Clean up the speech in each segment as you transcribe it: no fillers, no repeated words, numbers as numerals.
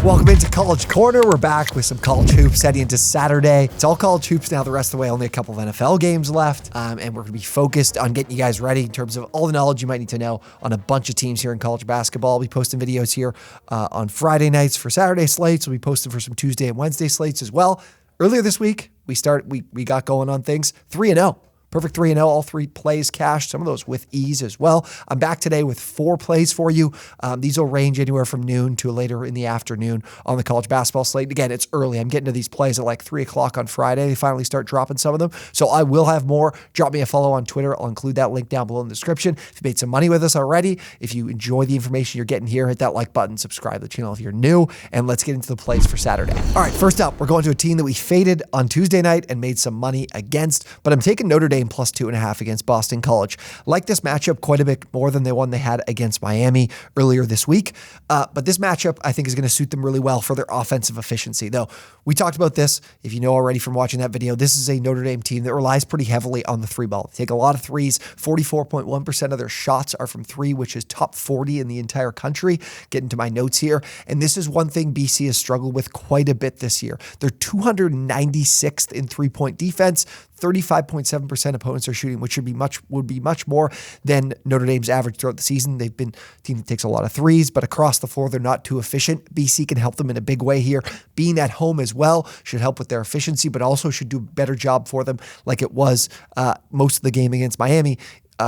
Welcome into College Corner. We're back with some college hoops heading into Saturday. It's all college hoops now the rest of the way, only a couple of NFL games left. And we're going to be focused on getting you guys ready in terms of all the knowledge you might need to know on a bunch of teams here in college basketball. I'll be posting videos here on Friday nights for Saturday slates. We'll be posting for some Tuesday and Wednesday slates as well. Earlier this week, we got going on things 3-0. Perfect 3-0, all three plays cashed, some of those with ease as well. I'm back today with 4 plays for you. These will range anywhere from noon to later in the afternoon on the college basketball slate. Again, it's early. I'm getting to these plays at like 3 o'clock on Friday. They finally start dropping some of them. So I will have more. Drop me a follow on Twitter. I'll include that link down below in the description. If you made some money with us already, if you enjoy the information you're getting here, hit that like button, subscribe to the channel if you're new, and let's get into the plays for Saturday. All right, first up, we're going to a team that we faded on Tuesday night and made some money against, but I'm taking Notre Dame plus 2.5 against Boston College. Like this matchup quite a bit more than the one they had against Miami earlier this week. But this matchup, I think, is going to suit them really well for their offensive efficiency. Though we talked about this, if you know already from watching that video, this is a Notre Dame team that relies pretty heavily on the three ball. They take a lot of threes. 44.1% of their shots are from three, which is top 40 in the entire country. Get into my notes here. And this is one thing BC has struggled with quite a bit this year. They're 296th in three-point defense. 35.7% opponents are shooting, which would be much more than Notre Dame's average throughout the season. They've been a team that takes a lot of threes, but across the floor, they're not too efficient. BC can help them in a big way here. Being at home as well should help with their efficiency, but also should do a better job for them like it was most of the game against Miami.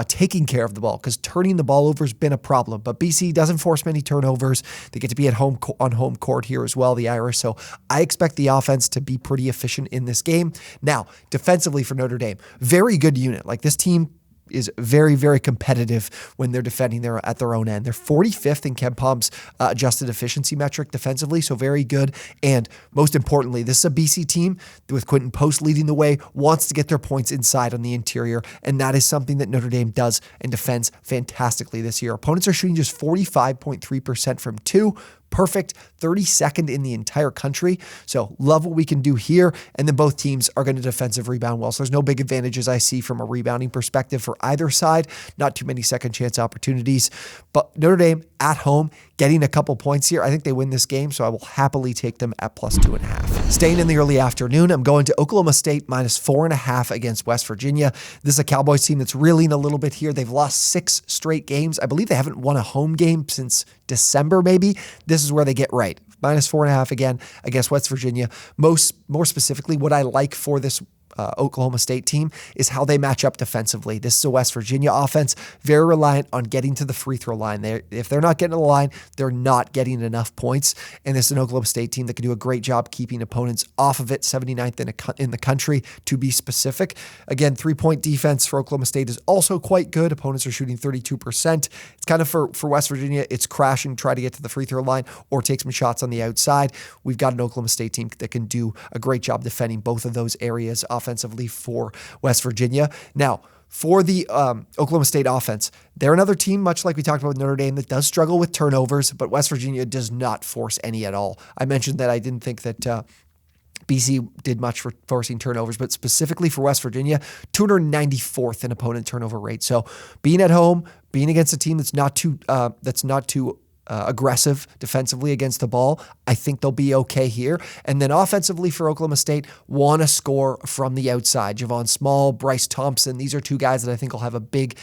Taking care of the ball, because turning the ball over has been a problem. But BC doesn't force many turnovers. They get to be at home on home court here as well, the Irish. So I expect the offense to be pretty efficient in this game. Now, defensively for Notre Dame, very good unit. Like this team is very, very competitive when they're defending at their own end. They're 45th in KenPom's adjusted efficiency metric defensively, so very good. And most importantly, this is a BC team with Quentin Post leading the way, wants to get their points inside on the interior, and that is something that Notre Dame does and defends fantastically this year. Opponents are shooting just 45.3% from two, perfect, 32nd in the entire country. So love what we can do here. And then both teams are going to defensive rebound well. So there's no big advantages I see from a rebounding perspective for either side. Not too many second chance opportunities. But Notre Dame at home, getting a couple points here. I think they win this game, so I will happily take them at plus 2.5. Staying in the early afternoon, I'm going to Oklahoma State minus 4.5 against West Virginia. This is a Cowboys team that's reeling a little bit here. They've lost 6 straight games. I believe they haven't won a home game since December, maybe. This is where they get right. Minus 4.5 again against West Virginia. More specifically, what I like for this Oklahoma State team is how they match up defensively. This is a West Virginia offense, very reliant on getting to the free throw line. If they're not getting to the line, they're not getting enough points. And this is an Oklahoma State team that can do a great job keeping opponents off of it, 79th in the country to be specific. Again, 3-point defense for Oklahoma State is also quite good. Opponents are shooting 32%. It's kind of for West Virginia, it's crash and try to get to the free throw line or take some shots on the outside. We've got an Oklahoma State team that can do a great job defending both of those areas offensively for West Virginia. Now, for the Oklahoma State offense, they're another team, much like we talked about with Notre Dame, that does struggle with turnovers, but West Virginia does not force any at all. I mentioned that I didn't think that BC did much for forcing turnovers, but specifically for West Virginia, 294th in opponent turnover rate. So being at home, being against a team that's not too aggressive defensively against the ball, I think they'll be okay here. And then offensively for Oklahoma State, want to score from the outside. Javon Small, Bryce Thompson, these are two guys that I think will have a big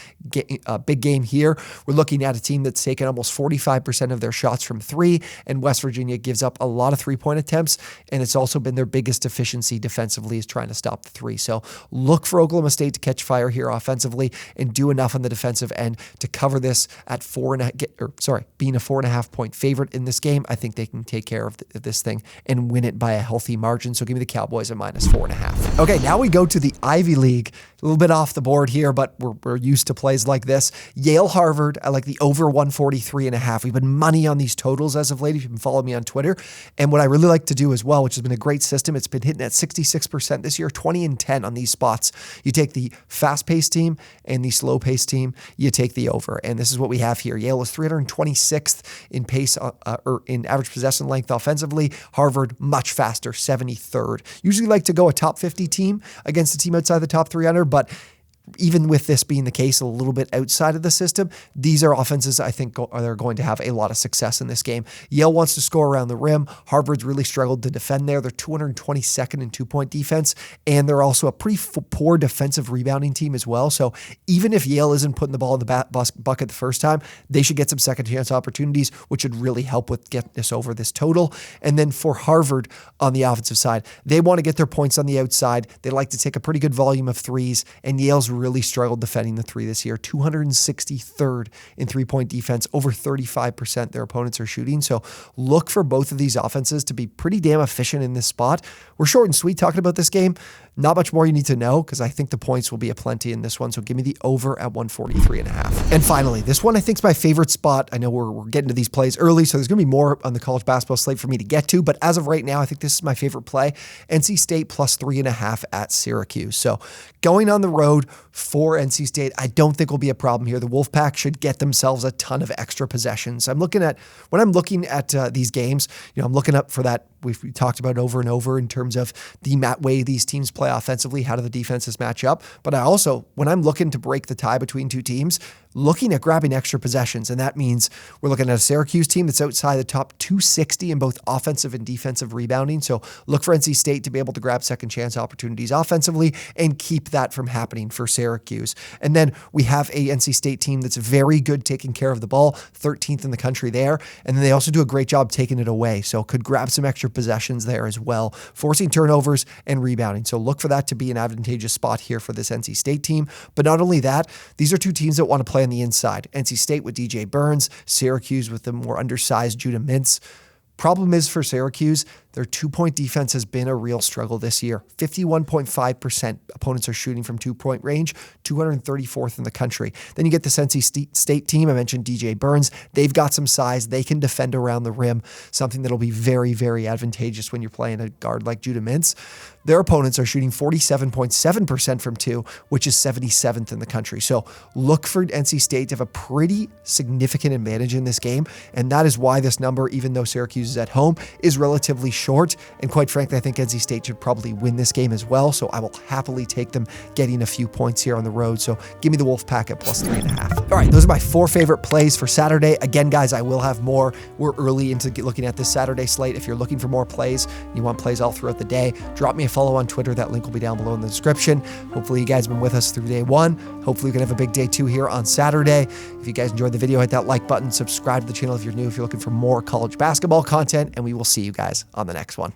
game here. We're looking at a team that's taken almost 45% of their shots from three, and West Virginia gives up a lot of three-point attempts, and it's also been their biggest deficiency defensively is trying to stop the three. So look for Oklahoma State to catch fire here offensively and do enough on the defensive end to cover this at being a 4.5 point favorite in this game. I think they can take care of this thing and win it by a healthy margin. So give me the Cowboys at minus 4.5. Okay, now we go to the Ivy League. A little bit off the board here, but we're used to plays like this. Yale, Harvard, I like the over 143.5. We've been money on these totals as of late, if you can follow me on Twitter. And what I really like to do as well, which has been a great system, it's been hitting at 66% this year, 20 and 10 on these spots. You take the fast-paced team and the slow-paced team, you take the over. And this is what we have here. Yale is 326th in pace or in average possession length offensively. Harvard, much faster, 73rd. Usually like to go a top 50 team against a team outside the top 300, but even with this being the case a little bit outside of the system, these are offenses I think are going to have a lot of success in this game. Yale wants to score around the rim. Harvard's really struggled to defend there. They're 222nd in two-point defense, and they're also a pretty poor defensive rebounding team as well. So even if Yale isn't putting the ball in the bucket the first time, they should get some second chance opportunities, which would really help with getting us over this total. And then for Harvard on the offensive side, they want to get their points on the outside. They like to take a pretty good volume of threes, and Yale's really struggled defending the three this year. 263rd in three-point defense, over 35% their opponents are shooting. So look for both of these offenses to be pretty damn efficient in this spot. We're short and sweet talking about this game. Not much more you need to know because I think the points will be aplenty in this one. So give me the over at 143.5. And finally, this one I think is my favorite spot. I know we're getting to these plays early, so there's going to be more on the college basketball slate for me to get to. But as of right now, I think this is my favorite play. NC State plus 3.5 at Syracuse. So going on the road for NC State, I don't think will be a problem here. The Wolfpack should get themselves a ton of extra possessions. When I'm looking at these games, I'm looking up for that. We've talked about over and over in terms of the way these teams play offensively, how do the defenses match up? But I also, when I'm looking to break the tie between two teams, looking at grabbing extra possessions. And that means we're looking at a Syracuse team that's outside the top 260 in both offensive and defensive rebounding. So look for NC State to be able to grab second chance opportunities offensively and keep that from happening for Syracuse. And then we have a NC State team that's very good taking care of the ball, 13th in the country there. And then they also do a great job taking it away. So could grab some extra possessions there as well, forcing turnovers and rebounding. So look for that to be an advantageous spot here for this NC State team. But not only that, these are two teams that want to play on the inside. NC State with DJ Burns, Syracuse with the more undersized Judah Mintz. Problem is for Syracuse, their two-point defense has been a real struggle this year. 51.5% opponents are shooting from two-point range, 234th in the country. Then you get this NC State team. I mentioned DJ Burns. They've got some size. They can defend around the rim, something that'll be very, very advantageous when you're playing a guard like Judah Mintz. Their opponents are shooting 47.7% from two, which is 77th in the country. So look for NC State to have a pretty significant advantage in this game, and that is why this number, even though Syracuse is at home, is relatively short. And quite frankly, I think NC State should probably win this game as well. So I will happily take them getting a few points here on the road. So give me the Wolfpack at plus 3.5. All right, those are my 4 favorite plays for Saturday. Again, guys, I will have more. We're early into looking at this Saturday slate. If you're looking for more plays, you want plays all throughout the day, drop me a follow on Twitter. That link will be down below in the description. Hopefully you guys have been with us through day 1. Hopefully we can have a big day 2 here on Saturday. If you guys enjoyed the video, hit that like button, subscribe to the channel if you're new, if you're looking for more college basketball content, and we will see you guys on the next one.